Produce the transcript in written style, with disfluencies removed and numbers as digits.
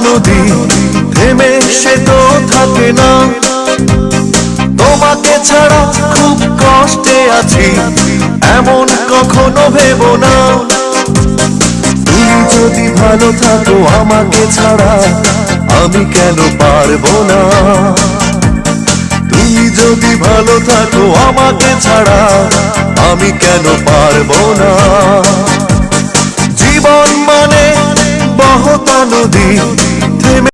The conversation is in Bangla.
নদী থেমে সে তো থাকে না। তোমাকে ছাড়া খুব কষ্টে আছি এমন কখনো ভেবো না। তুমি যদি ভালো থাকো আমাকে ছাড়া আমি কেন পারবো না। তুমি যদি ভালো থাকো আমাকে ছাড়া আমি কেন পারবো না। জীবন মানে বহতা নদী